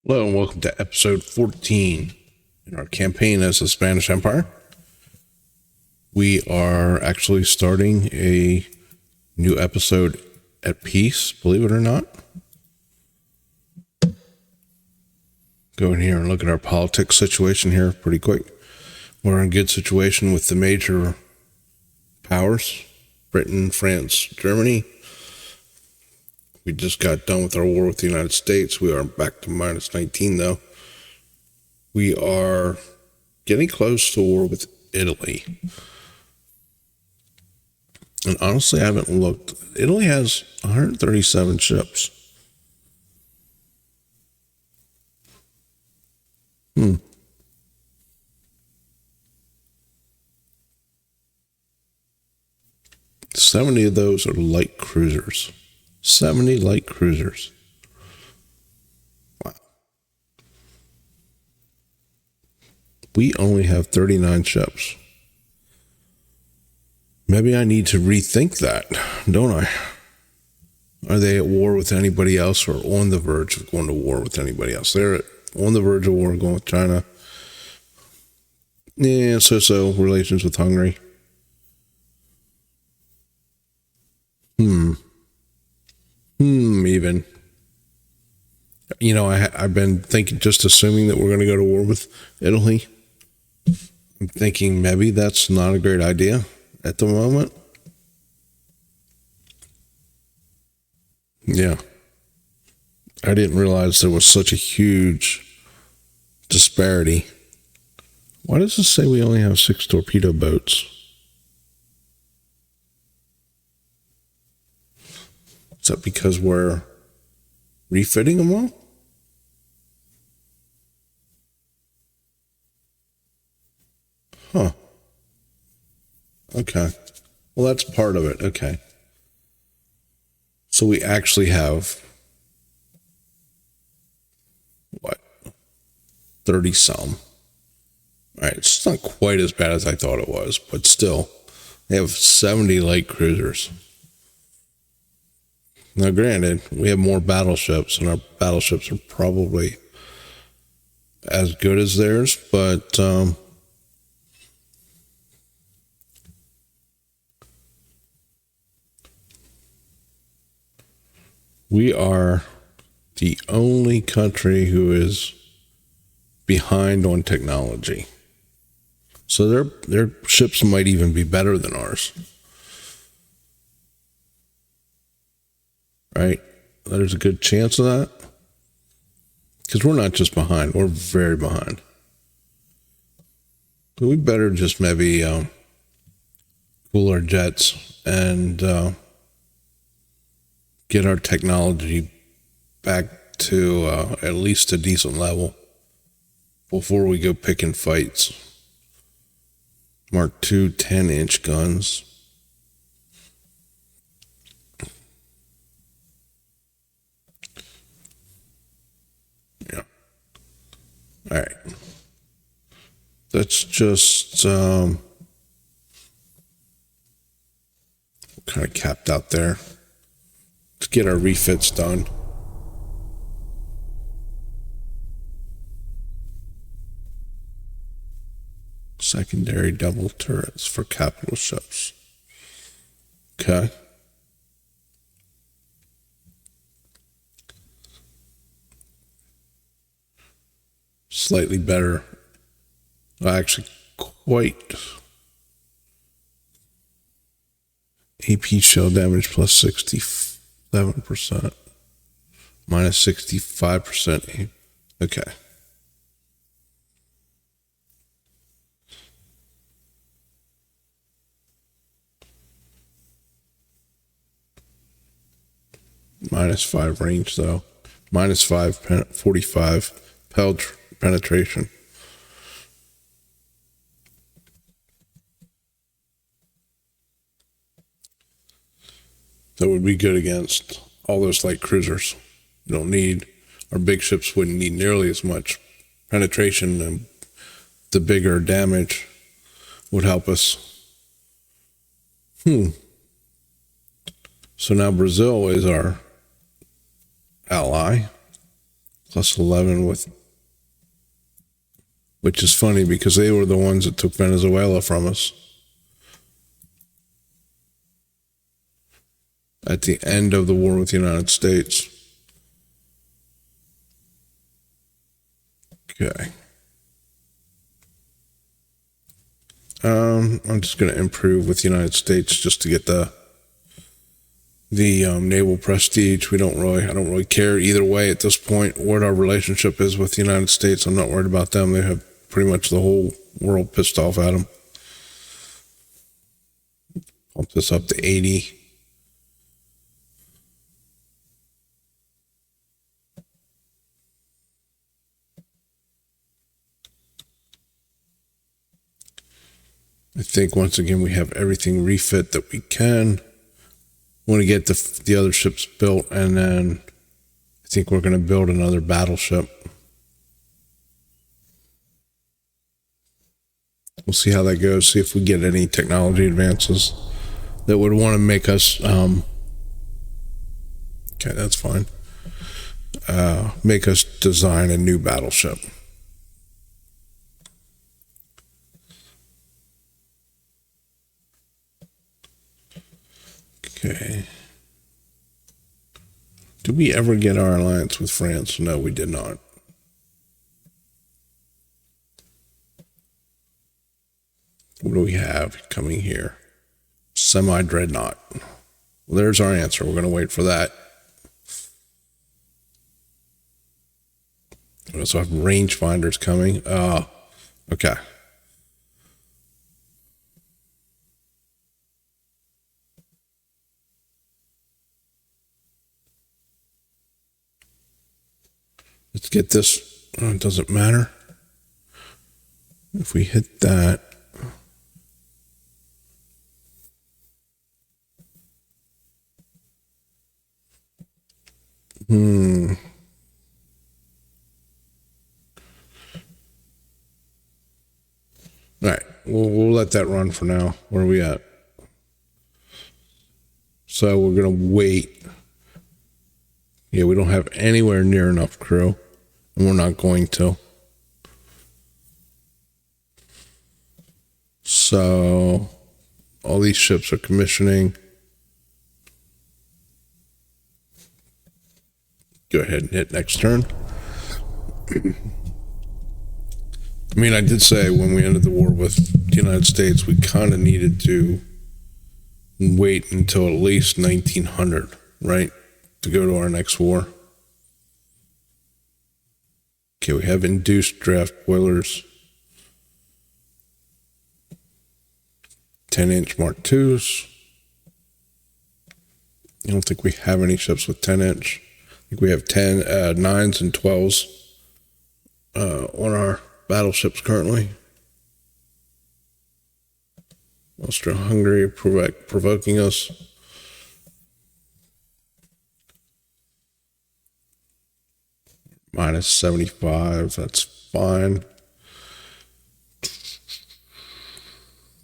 Hello and welcome to episode 14 in our campaign as the Spanish Empire. We are actually starting a new episode at peace, believe it or not. Go in here and look at our politics situation here pretty quick. We're in a good situation with the major powers, Britain, France, Germany. We just got done with our war with the United States. We are back to minus 19, though. We are getting close to war with Italy. And honestly, I haven't looked. Italy has 137 ships. 70 of those are light cruisers. 70 light cruisers. Wow. We only have 39 ships. Maybe I need to rethink that, don't I? Are they at war with anybody else or on the verge of going to war with anybody else? They're on the verge of war going with China. Yeah, so relations with Hungary. Even. You know, I've been thinking, just assuming that we're going to go to war with Italy. I'm thinking maybe that's not a great idea at the moment. Yeah. I didn't realize there was such a huge disparity. Why does it say we only have 6 torpedo boats? Is that because we're refitting them all? Huh. Okay. Well, that's part of it. Okay. So we actually have, what, 30 some. All right. It's not quite as bad as I thought it was, but still, they have 70 light cruisers. Now, granted, we have more battleships, and our battleships are probably as good as theirs, but we are the only country who is behind on technology. So their ships might even be better than ours. Right? There's a good chance of that. Because we're not just behind, we're very behind. But we better just maybe cool our jets and get our technology back to at least a decent level before we go picking fights. Mark II 10-inch guns. Yeah. All right. That's just kind of capped out there. Let's get our refits done. Secondary double turrets for capital ships. Okay. Slightly better. Actually, quite. AP shell damage plus 67%. Minus 65%. Okay. Minus 5 range, though. Minus 5, 45 penetration. That would be good against all those light cruisers. You don't need, our big ships wouldn't need nearly as much penetration, and the bigger damage would help us. So now Brazil is our ally. plus 11 with, which is funny because they were the ones that took Venezuela from us at the end of the war with the United States. Okay. I'm just going to improve with the United States just to get the naval prestige. I don't really care either way at this point what our relationship is with the United States. I'm not worried about them. They have pretty much the whole world pissed off at them. Pump this up to 80. I think once again we have everything refit that we can. We want to get the other ships built, and then I think we're going to build another battleship. We'll see how that goes. See if we get any technology advances that would want to make us. Okay, that's fine. Make us design a new battleship. Okay. Did we ever get our alliance with France? No, we did not. What do we have coming here? Semi-dreadnought. Well, there's our answer. We're going to wait for that. We also have rangefinders coming. Okay. Let's get this. Oh, it doesn't matter. If we hit that. All right. We'll let that run for now. Where are we at? So we're going to wait. Yeah, we don't have anywhere near enough crew. And we're not going to. So all these ships are commissioning. Go ahead and hit next turn. I mean, I did say when we ended the war with the United States, we kind of needed to wait until at least 1900, right? To go to our next war. Okay, we have induced draft boilers. 10-inch Mark IIs. I don't think we have any ships with 10-inch. I think we have 9s and 12s on our battleships currently. Austria-Hungary provoking us. Minus 75, that's fine.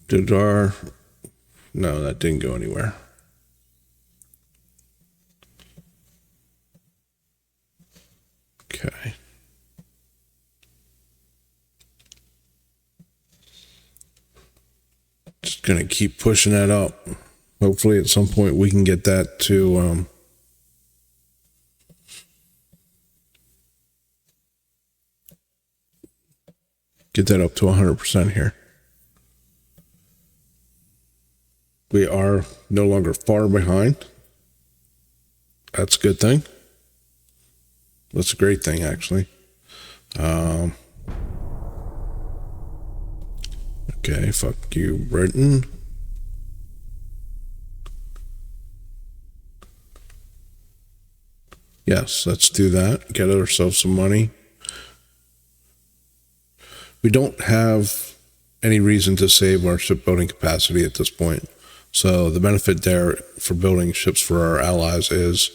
No, that didn't go anywhere. Okay. Just gonna keep pushing that up. Hopefully at some point we can get that to get that up to 100% here. We are no longer far behind. That's a good thing. That's a great thing, actually. Okay, fuck you, Britain. Yes, let's do that. Get ourselves some money. We don't have any reason to save our shipbuilding capacity at this point. So the benefit there for building ships for our allies is,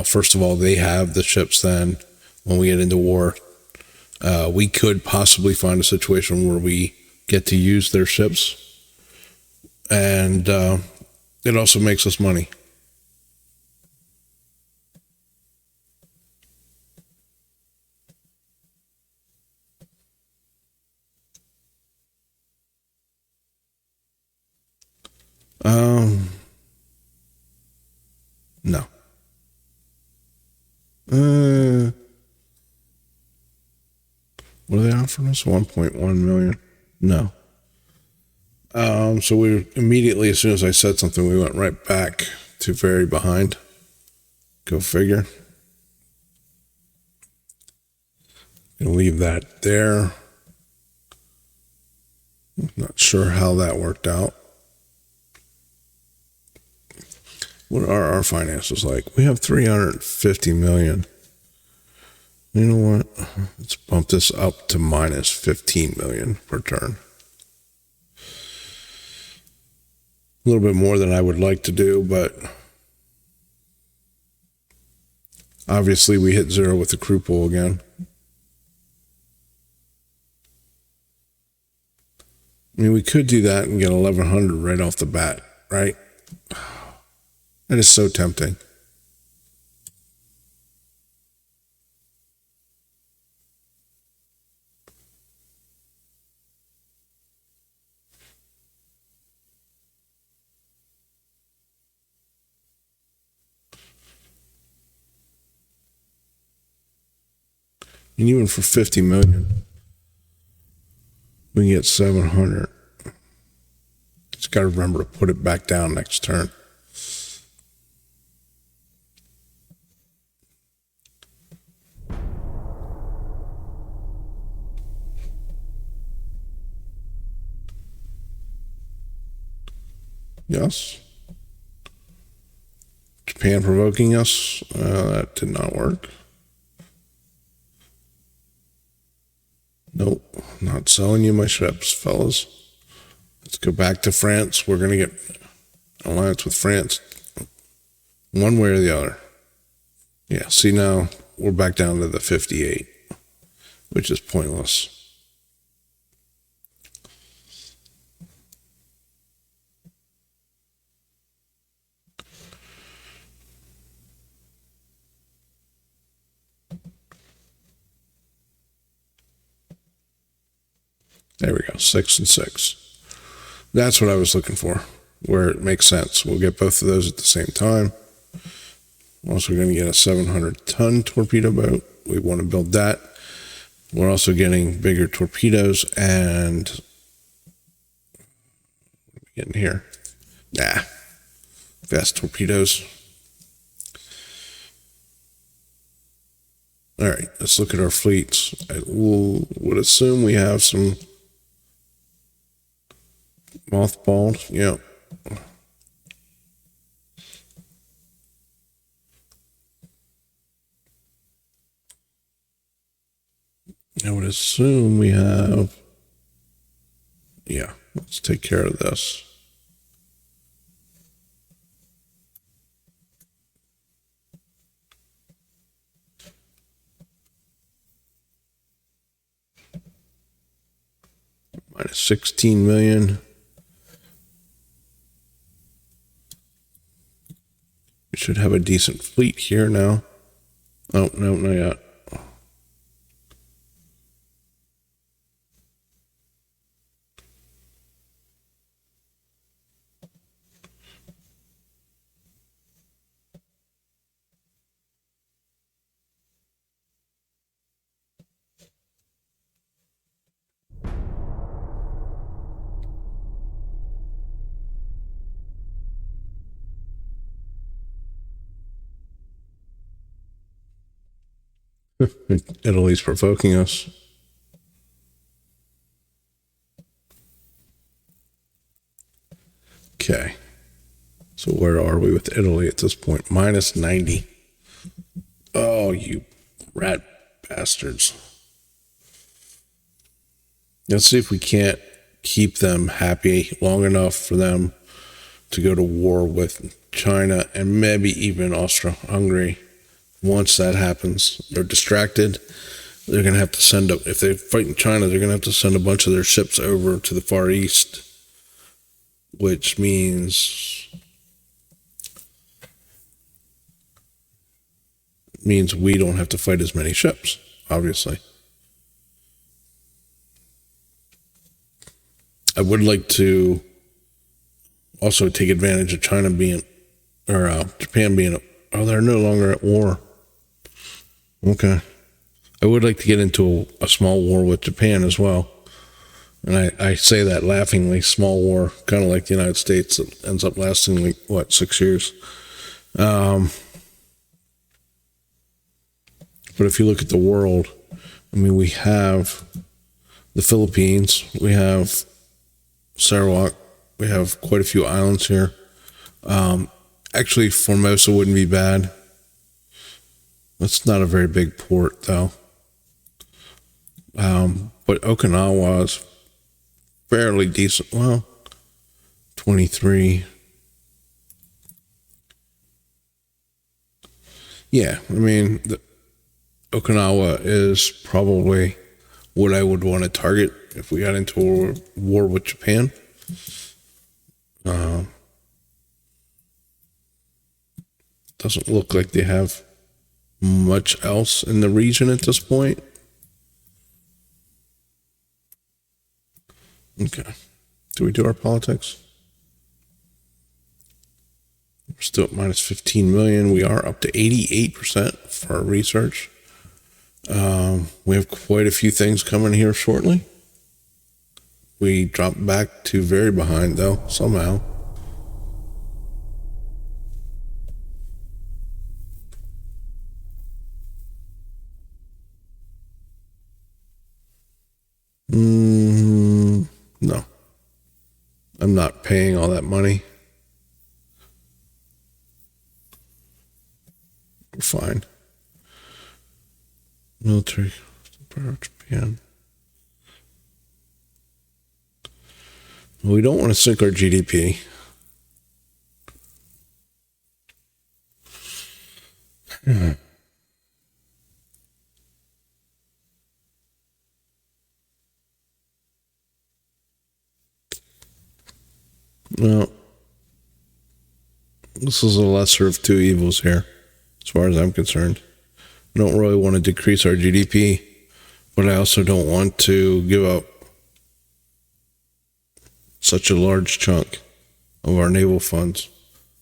first of all, they have the ships then when we get into war. We could possibly find a situation where we get to use their ships. And it also makes us money. No. What are they offering us? 1.1 million? No. So we immediately, as soon as I said something, we went right back to very behind. Go figure. Gonna leave that there. Not sure how that worked out. What are our finances like? We have 350 million. You know what? Let's bump this up to minus 15 million per turn. A little bit more than I would like to do, but obviously we hit zero with the crew pool again. I mean, we could do that and get 1,100 right off the bat, right? That is so tempting. And even for 50 million, we can get 700. Just got to remember to put it back down next turn. Yes. Japan provoking us. That did not work. Nope. Not selling you my ships, fellas. Let's go back to France. We're going to get an alliance with France. One way or the other. Yeah, see now, we're back down to the 58, which is pointless. There we go, 6 and 6. That's what I was looking for, where it makes sense. We'll get both of those at the same time. Also going to get a 700-ton torpedo boat. We want to build that. We're also getting bigger torpedoes and what are we getting here? Fast torpedoes. All right, let's look at our fleets. I would assume we have some mothballed. Yeah. I would assume we have. Yeah, let's take care of this. Minus 16 million. We should have a decent fleet here now. Oh, no, not yet. Italy's provoking us. Okay. So where are we with Italy at this point? Minus 90. Oh, you rat bastards. Let's see if we can't keep them happy long enough for them to go to war with China and maybe even Austria-Hungary. Once that happens, they're distracted. They're going to have to send up, if they're fighting China, they're going to have to send a bunch of their ships over to the Far East, which means we don't have to fight as many ships, obviously. I would like to also take advantage of China being, or Japan being Oh, they're no longer at war. Okay. I would like to get into a small war with Japan as well. And I say that laughingly, small war, kind of like the United States, that ends up lasting like, what, 6 years? But if you look at the world, I mean, we have the Philippines, we have Sarawak, we have quite a few islands here. Actually, Formosa wouldn't be bad. It's not a very big port, though. But Okinawa is fairly decent. Well, 23. Yeah, I mean, Okinawa is probably what I would want to target if we got into a war with Japan. Doesn't look like they have much else in the region at this point. Okay. Do we do our politics? We're still at minus 15 million. We are up to 88% for our research. We have quite a few things coming here shortly. We dropped back to very behind, though, somehow. No. I'm not paying all that money. We're fine. Military power of Japan. Well, we don't want to sink our GDP. Well, this is a lesser of two evils here, as far as I'm concerned. I don't really want to decrease our GDP, but I also don't want to give up such a large chunk of our naval funds,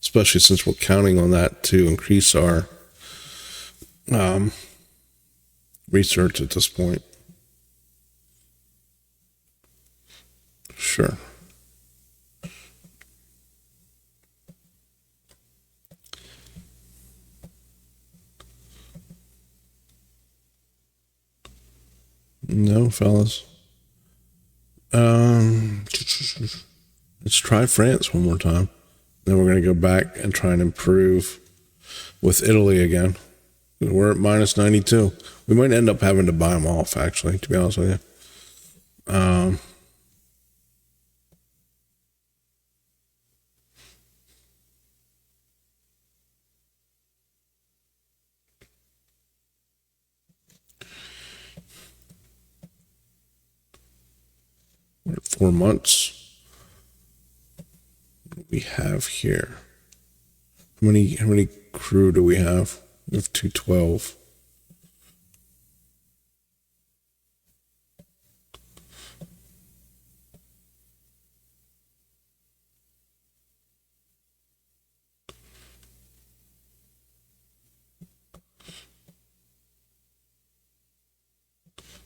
especially since we're counting on that to increase our research at this point. Sure. No, fellas. Let's try France one more time. Then we're going to go back and try and improve with Italy again. We're at minus 92. We might end up having to buy them off, actually, to be honest with you. We're at 4 months. What do we have here? How many crew do we have? We have 212.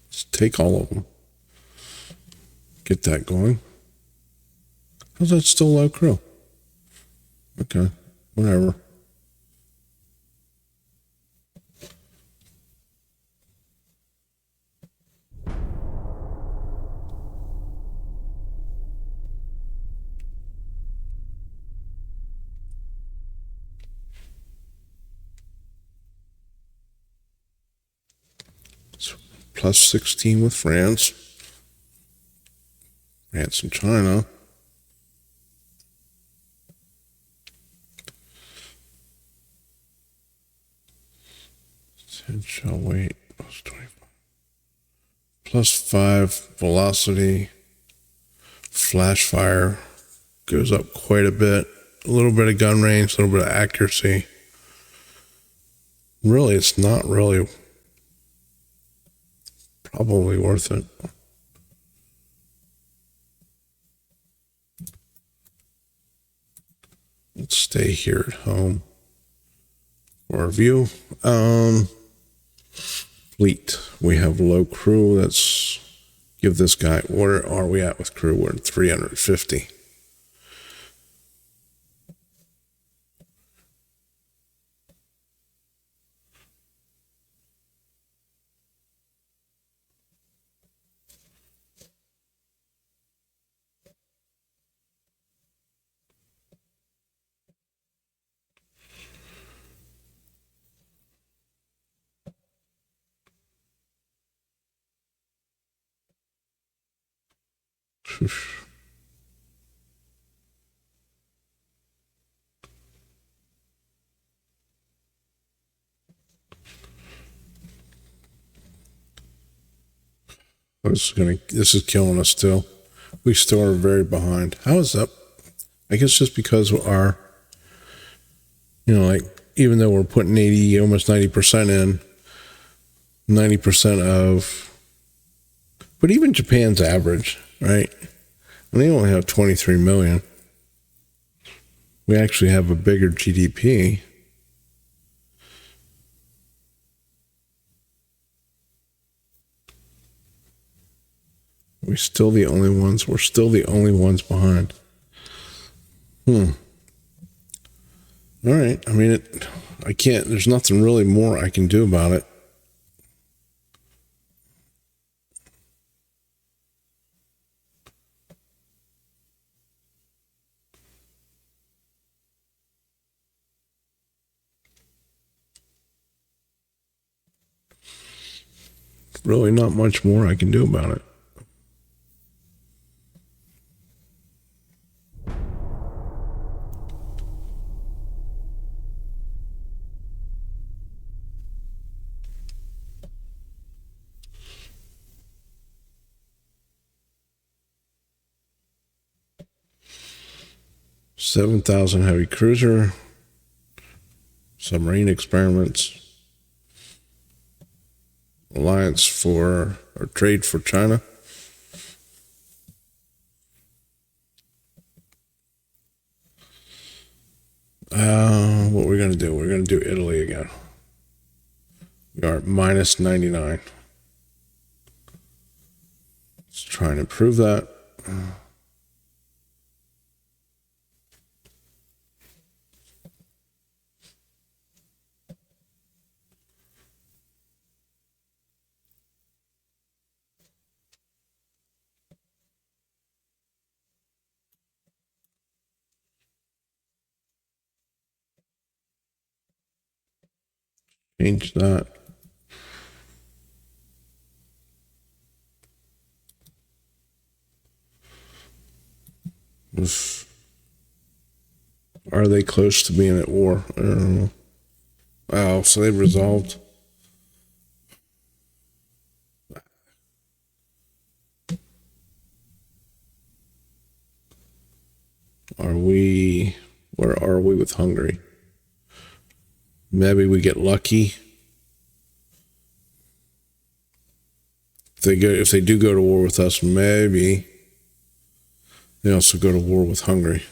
Let's take all of them. Get that going. How's that still low crew? Okay, whatever. It's plus 16 with France. France and China. Shell weight plus 25. Plus 5 velocity. Flash fire goes up quite a bit. A little bit of gun range, a little bit of accuracy. Really, it's not really probably worth it. Let's stay here at home. for our view. Fleet. We have low crew. Let's give this guy, where are we at with crew? We're at 350. This is killing us still. We still are very behind. How is that? I guess just because our, like, even though we're putting 80, almost 90% in, 90% of, but even Japan's average, right? And they only have 23 million. We actually have a bigger GDP. We're still the only ones behind. All right. I mean, there's nothing really more I can do about it. Really not much more I can do about it. $7,000 heavy cruiser, submarine experiments, alliance for, or trade for China. What we're going to do? We're going to do Italy again. We are at minus 99. Let's try and improve that. Change that. Are they close to being at war? I don't know. Oh, so they've resolved. Where are we with Hungary? Maybe we get lucky. If they do go to war with us, maybe they also go to war with Hungary.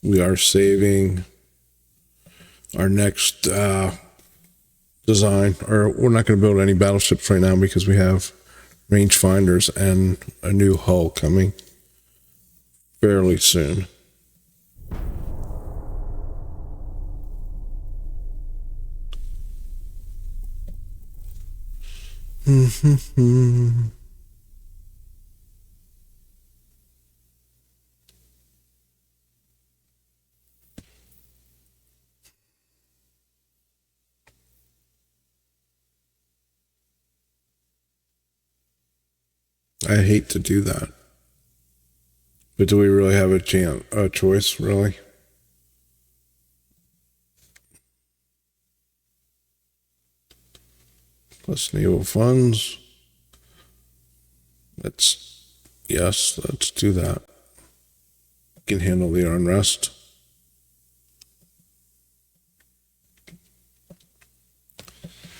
We are saving our next design, or we're not going to build any battleships right now because we have rangefinders and a new hull coming fairly soon. I hate to do that. But do we really have a choice, really? Plus naval funds. Let's do that. Can handle the unrest.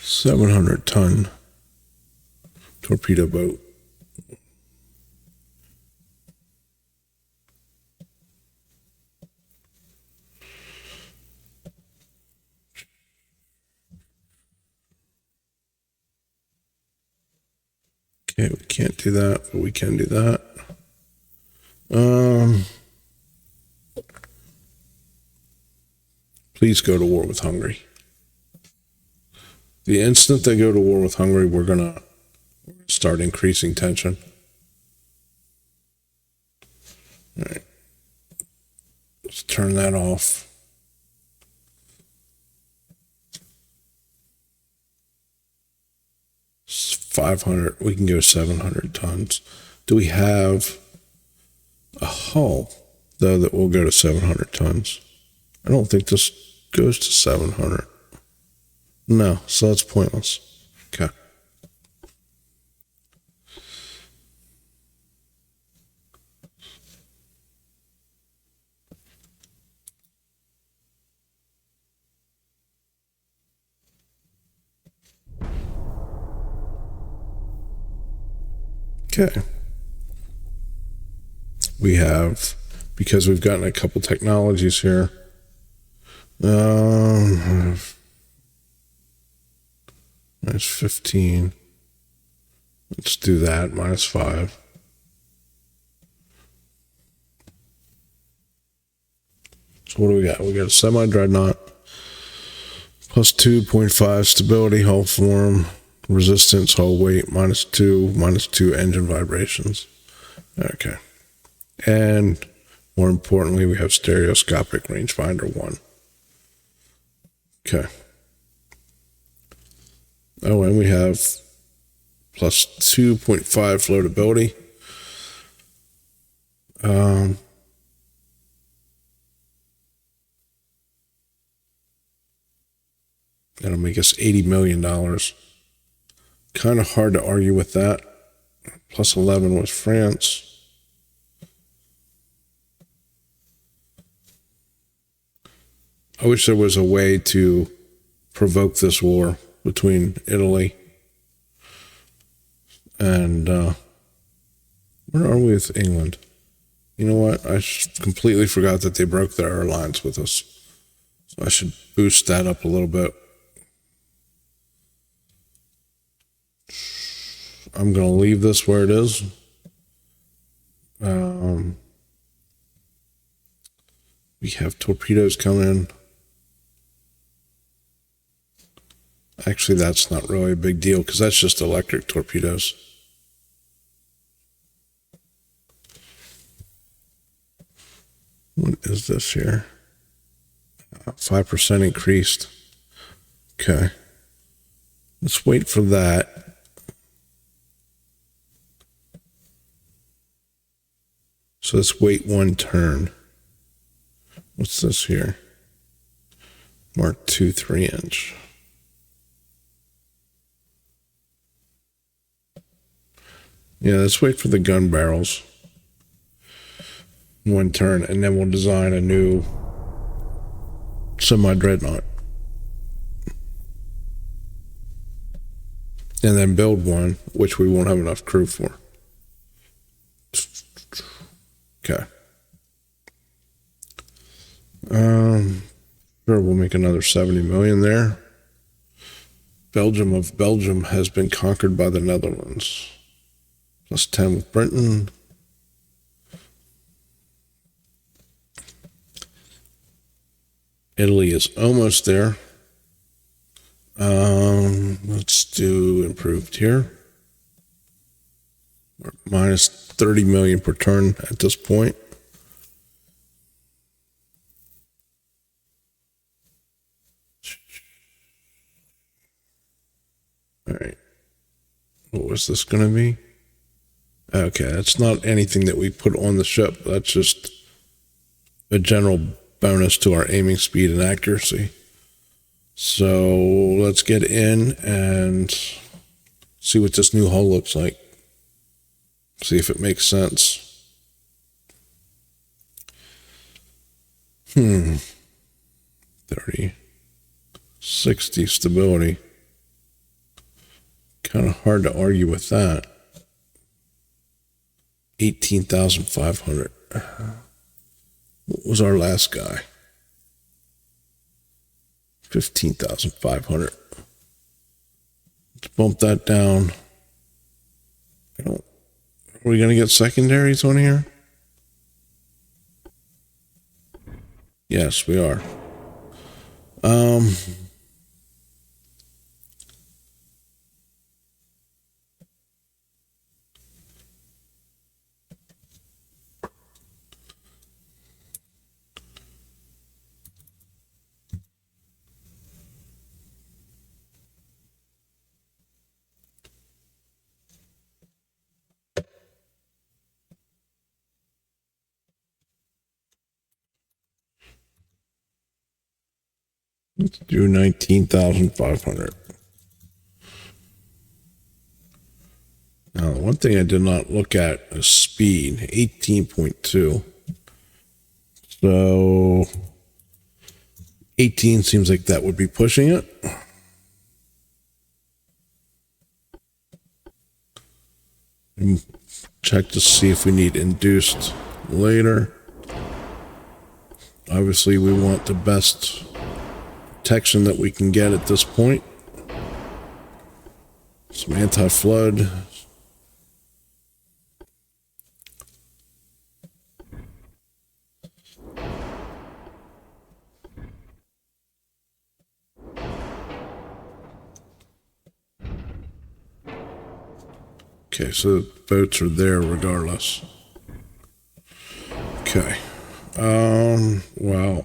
$700-ton torpedo boat. Okay, we can't do that, but we can do that. Please go to war with Hungary. The instant they go to war with Hungary, we're gonna start increasing tension. All right. Let's turn that off. It's 500. We can go 700 tons. Do we have a hull, though, that will go to 700 tons? I don't think this goes to 700. No, so that's pointless. Okay. Okay. We have, because we've gotten a couple technologies here, minus 15. Let's do that, minus 5. So what do we got? We got a semi-dreadnought, plus 2.5 stability, hull form, resistance, hull weight, minus 2 engine vibrations. Okay. And more importantly, we have stereoscopic rangefinder 1. Okay. Oh, and we have plus 2.5 floatability. That'll make us $80 million. Kind of hard to argue with that. Plus 11 was France. I wish there was a way to provoke this war between Italy and where are we with England? You know what? I completely forgot that they broke their alliance with us. So I should boost that up a little bit. I'm going to leave this where it is. We have torpedoes coming in. Actually, that's not really a big deal because that's just electric torpedoes. What is this here? 5% increased. Okay. Let's wait for that. So let's wait 1 turn. What's this here? Mark II 3-inch. Yeah, let's wait for the gun barrels. 1 turn, and then we'll design a new semi-dreadnought. And then build one, which we won't have enough crew for. Okay. Sure, we'll make another 70 million there. Belgium of Belgium has been conquered by the Netherlands. Plus 10 with Britain. Italy is almost there. Let's do improved here. We're minus 30 million per turn at this point. All right. What was this going to be? Okay, that's not anything that we put on the ship. That's just a general bonus to our aiming speed and accuracy. So let's get in and see what this new hull looks like. See if it makes sense. 30, 60 stability. Kind of hard to argue with that. 18,500. What was our last guy? 15,500. Let's bump that down Are we going to get secondaries on here? Yes, we are. Let's do 19,500. Now, one thing I did not look at is speed, 18.2. So 18 seems like that would be pushing it. And check to see if we need induced later. Obviously, we want the best protection that we can get at this point. Some anti-flood. Okay, so the boats are there regardless. Okay. Wow.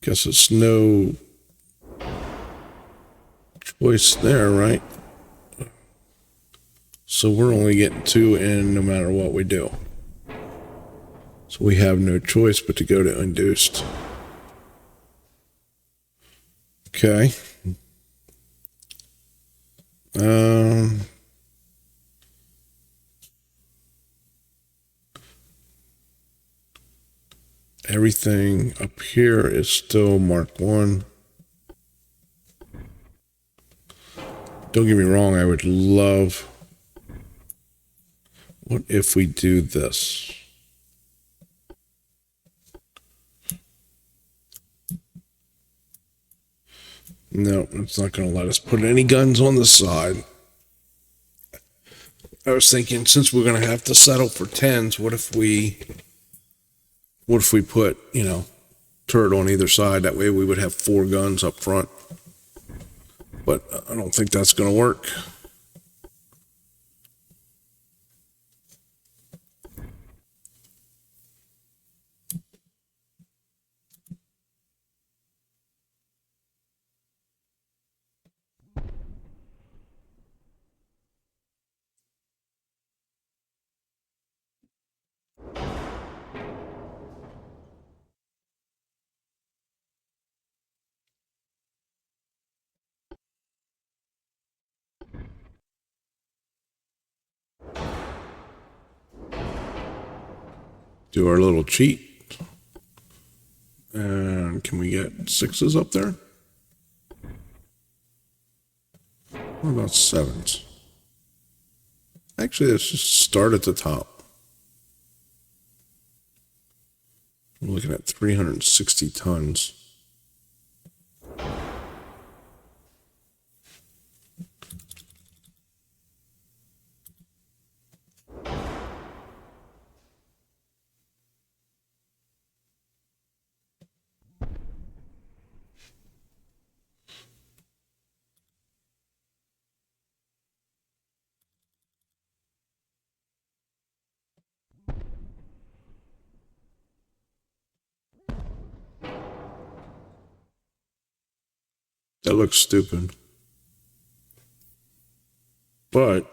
Guess it's no choice there, right? So we're only getting 2 in no matter what we do. So we have no choice but to go to induced. Okay. Everything up here is still Mark 1. Don't get me wrong, I would love... What if we do this? No, it's not going to let us put any guns on the side. I was thinking, since we're going to have to settle for 10s, what if we put, turret on either side? That way we would have 4 guns up front. But I don't think that's going to work. Do our little cheat. And can we get 6s up there? What about 7s? Actually, let's just start at the top. We're looking at 360 tons. That looks stupid. But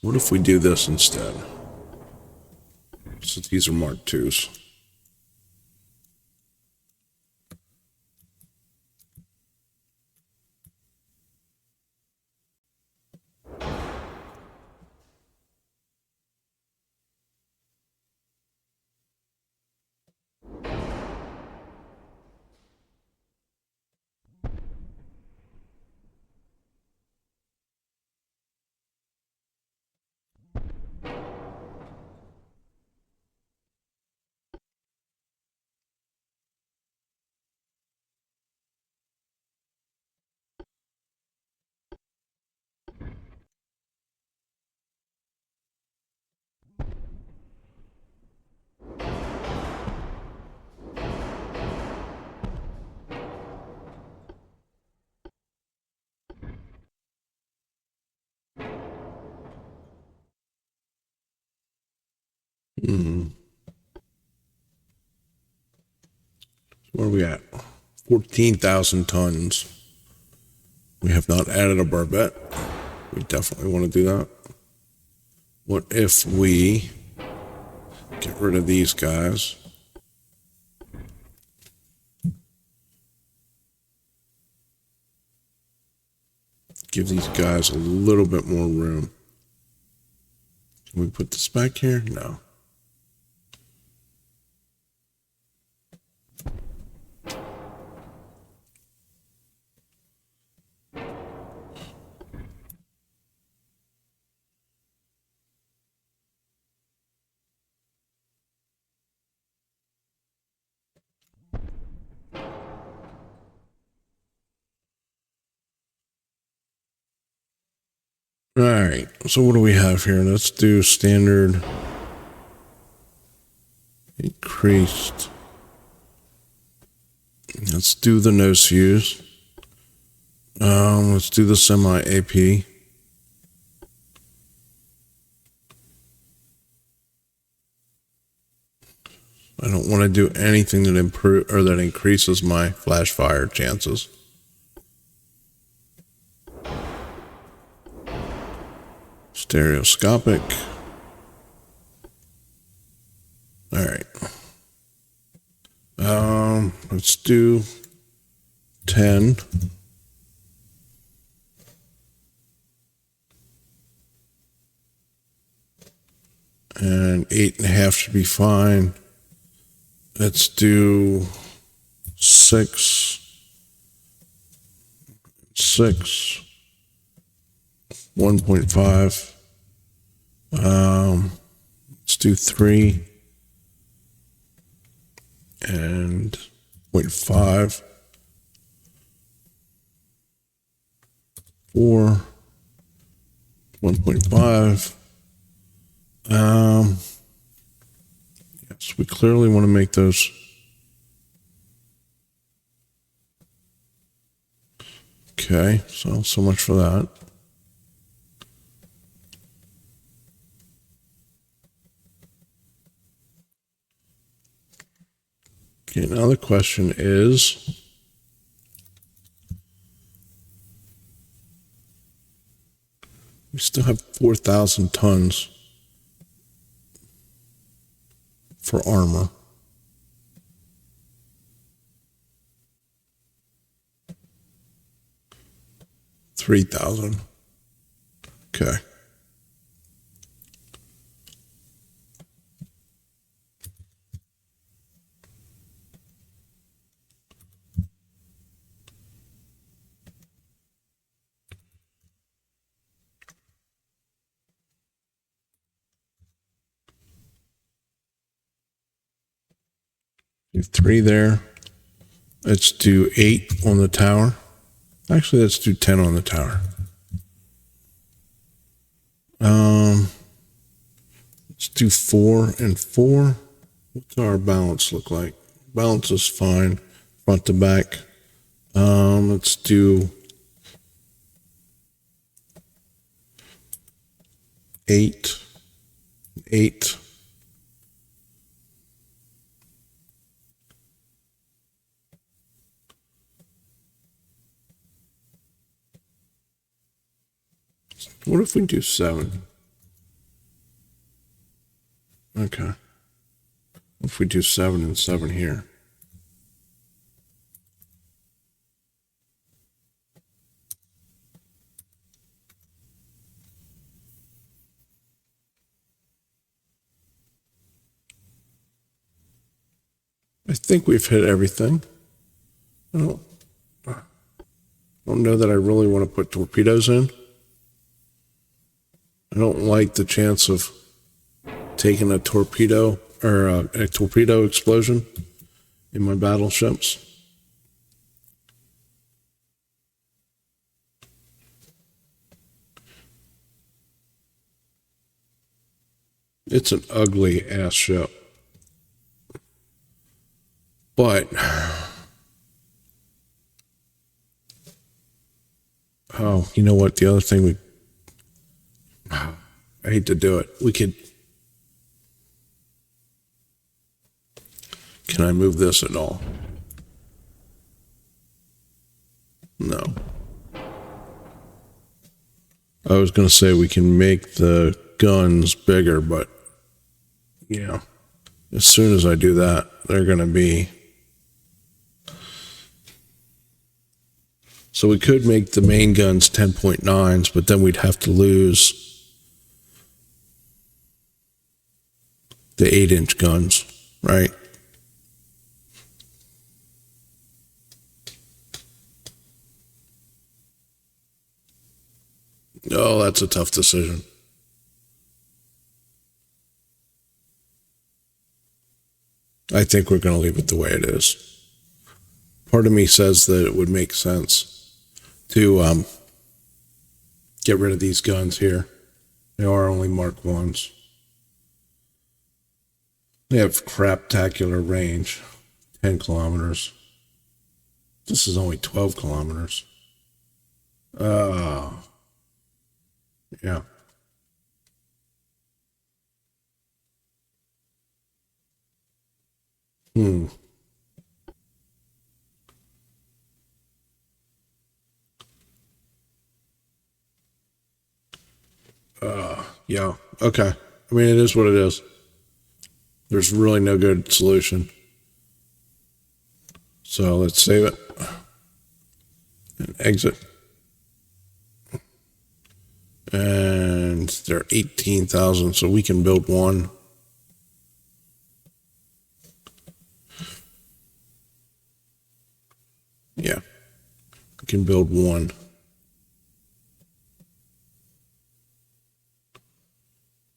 what if we do this instead? So these are Mark IIs. Where are we at? 14,000 tons. We have not added a barbette. We definitely want to do that. What if we get rid of these guys? Give these guys a little bit more room. Can we put this back here? No. All right, so what do we have here? Let's do standard increased. Let's do the nose fuse. Let's do the semi-AP. I don't want to do anything that that increases my flash fire chances. Stereoscopic. All right. Let's do 10. And 8.5 should be fine. Let's do 6. 1.5. Let's do 3 and 0.5. 4. 1.5. Yes, we clearly want to make those. Okay, so much for that. Okay, now the question is, we still have 4,000 tons for armor. $3,000. Okay. Do 3 there. Let's do 8 on the tower. Actually, let's do 10 on the tower. Let's do 4 and 4. What's our balance look like? Balance is fine, front to back. Let's do 8. 8. What if we do 7? Okay. What if we do 7 and 7 here? I think we've hit everything. I don't know that I really want to put torpedoes in. I don't like the chance of taking a torpedo or a torpedo explosion in my battleships. It's an ugly ass ship. But oh, you know what? The other thing I hate to do it. We could Can I move this at all? No. I was going to say we can make the guns bigger, but yeah, as soon as I do that, they're going to be... So we could make the main guns 10.9s, but then we'd have to lose the 8-inch guns, right? Oh, that's a tough decision. I think we're going to leave it the way it is. Part of me says that it would make sense to get rid of these guns here. They are only Mark 1s. They have craptacular range, 10 kilometers. This is only 12 kilometers. Yeah. Yeah. Okay. I mean, it is what it is. There's really no good solution. So let's save it and exit. And they're 18,000, so we can build one. Yeah, we can build one.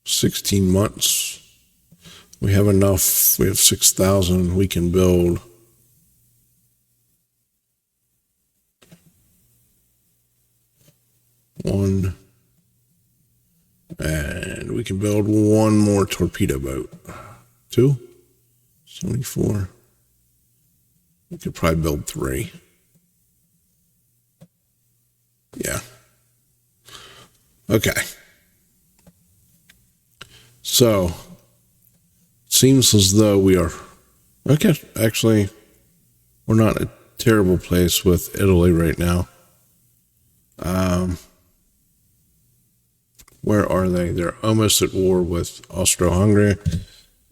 $16 months. We have enough. We have 6,000. We can build one. And we can build one more torpedo boat. 2? 74. We could probably build 3. Yeah. Okay. So, it seems as though we are... Okay, actually, we're not in a terrible place with Italy right now. Where are they? They're almost at war with Austro-Hungary.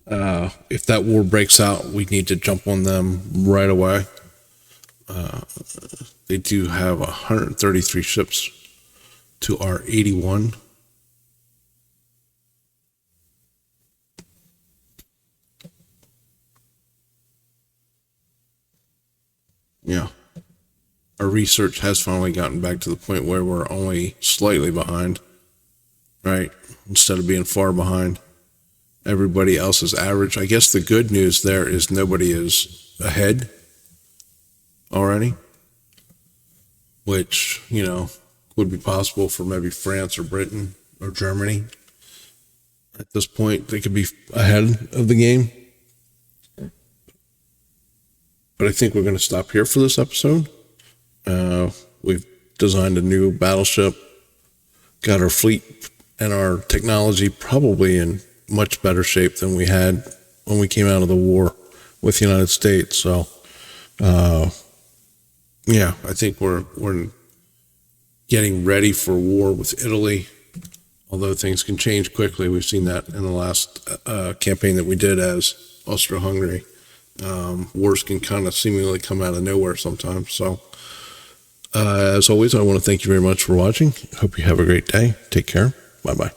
If that war breaks out, we need to jump on them right away. They do have 133 ships to our 81. Yeah. Our research has finally gotten back to the point where we're only slightly behind, right? Instead of being far behind everybody else's average. I guess the good news there is nobody is ahead already, which, you know, would be possible for maybe France or Britain or Germany. At this point, they could be ahead of the game. But I think we're going to stop here for this episode. We've designed a new battleship, got our fleet and our technology probably in much better shape than we had when we came out of the war with the United States. So, yeah, I think we're getting ready for war with Italy, although things can change quickly. We've seen that in the last campaign that we did as Austro-Hungary. Wars can kind of seemingly come out of nowhere sometimes. So, as always, I want to thank you very much for watching. Hope you have a great day. Take care. Bye-bye.